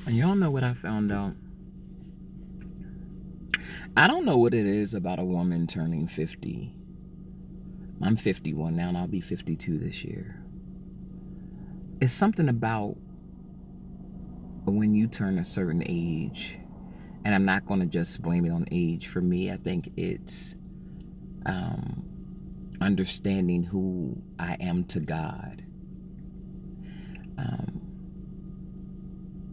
And y'all know what I found out? I don't know what it is about a woman turning 50. I'm 51 now and I'll be 52 this year. It's something about when you turn a certain age, and I'm not going to just blame it on age. For me, I think it's um, understanding who I am to God, um,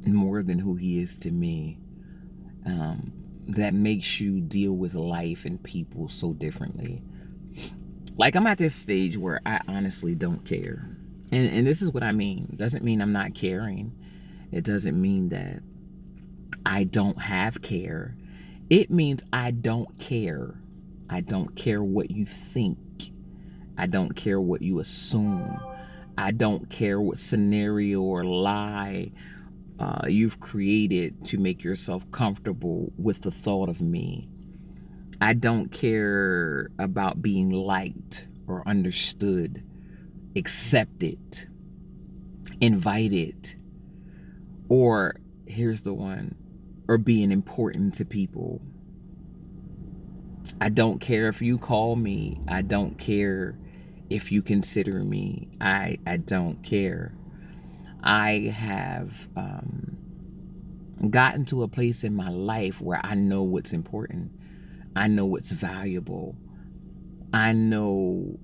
more than who He is to me. Um, that makes you deal with life and people so differently. Like, I'm at this stage where I honestly don't care. And this is what I mean. It doesn't mean I'm not caring. It doesn't mean that I don't have care. It means I don't care. I don't care what you think. I don't care what you assume. I don't care what scenario or lie you've created to make yourself comfortable with the thought of me. I don't care about being liked or understood, accepted, invited, or here's the one, or being important to people. I don't care if you call me. I don't care if you consider me. I don't care. I have gotten to a place in my life where I know what's important. I know what's valuable. I know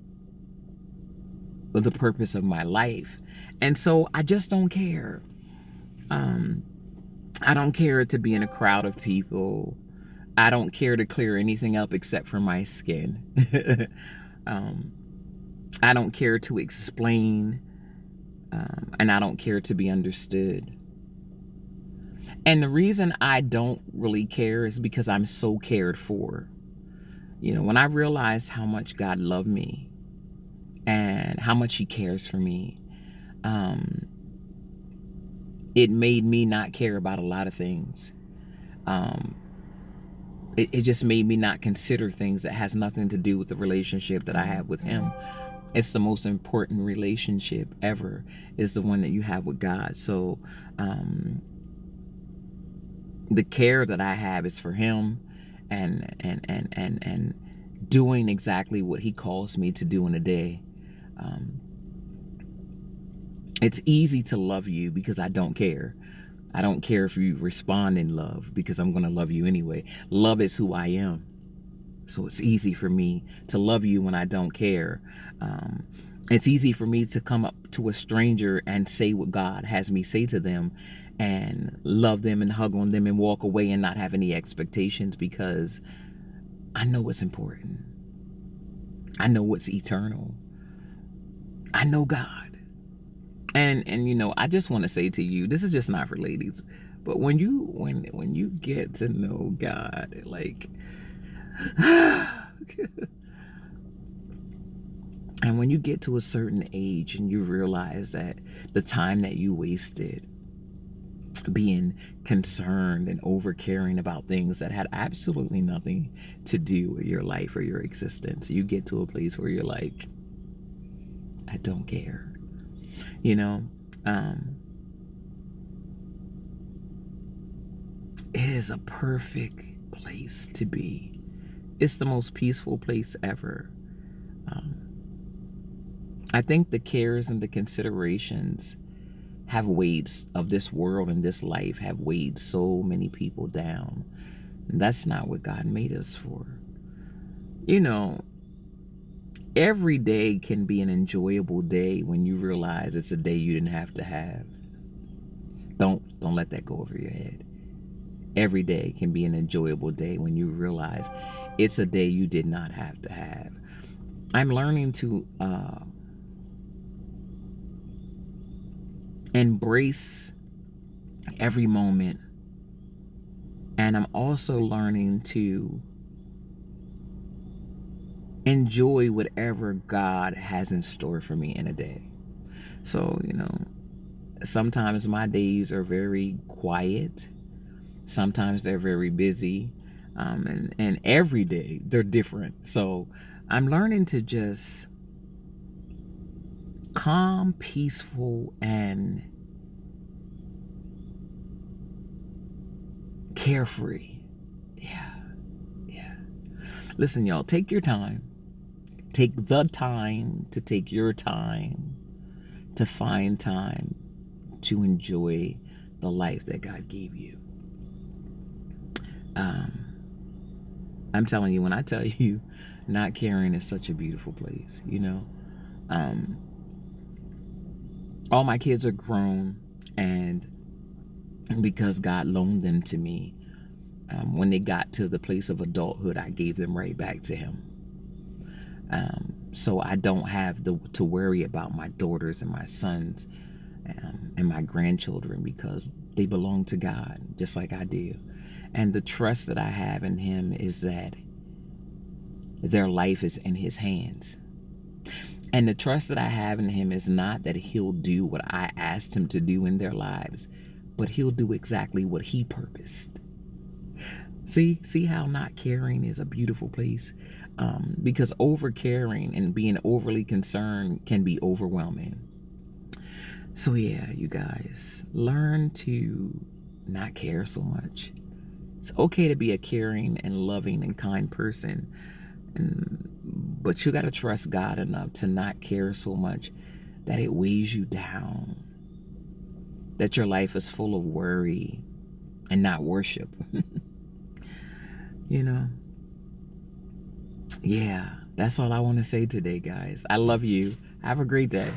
the purpose of my life. And so I just don't care. Um, I don't care to be in a crowd of people. I don't care to clear anything up except for my skin. um, I don't care to explain, and I don't care to be understood. And the reason I don't really care is because I'm so cared for. You know, when I realized how much God loved me and how much He cares for me, um, it made me not care about a lot of things. Um, it just made me not consider things that has nothing to do with the relationship that I have with Him. It's the most important relationship ever, is the one that you have with God. So the care that I have is for Him, and doing exactly what He calls me to do in a day. Um, it's easy to love you because I don't care. I don't care if you respond in love because I'm going to love you anyway. Love is who I am. So it's easy for me to love you when I don't care. Um, it's easy for me to come up to a stranger and say what God has me say to them and love them and hug on them and walk away and not have any expectations because I know what's important. I know what's eternal. I know God. And you know, I just want to say to you, this is just not for ladies, but when you get to know God, like and when you get to a certain age and you realize that the time that you wasted being concerned and over caring about things that had absolutely nothing to do with your life or your existence, you get to a place where you're like, I don't care. You know, it is a perfect place to be. It's the most peaceful place ever. Um, I think the cares and the considerations have weighed of this world and this life have weighed so many people down. And that's not what God made us for. You know, every day can be an enjoyable day when you realize it's a day you didn't have to have. Don't let that go over your head. Every day can be an enjoyable day when you realize it's a day you did not have to have. I'm learning to embrace every moment, and I'm also learning to enjoy whatever God has in store for me in a day. So, you know, sometimes my days are very quiet. Sometimes they're very busy. And every day they're different. So I'm learning to just calm, peaceful, and Carefree. Yeah, yeah. Listen, y'all, take your time. Take the time to take your time to find time to enjoy the life that God gave you. Um, I'm telling you, when I tell you, not caring is such a beautiful place, you know. Um, all my kids are grown, and because God loaned them to me, when they got to the place of adulthood, I gave them right back to Him. So I don't have to worry about my daughters and my sons and my grandchildren, because they belong to God just like I do. And the trust that I have in Him is that their life is in His hands. And the trust that I have in Him is not that He'll do what I asked Him to do in their lives, but He'll do exactly what He purposed. See how not caring is a beautiful place? Because over caring and being overly concerned can be overwhelming. So yeah, you guys, learn to not care so much. It's okay to be a caring and loving and kind person, but you got to trust God enough to not care so much that it weighs you down, that your life is full of worry and not worship. You know? Yeah, that's all I want to say today, guys. I love you. Have a great day.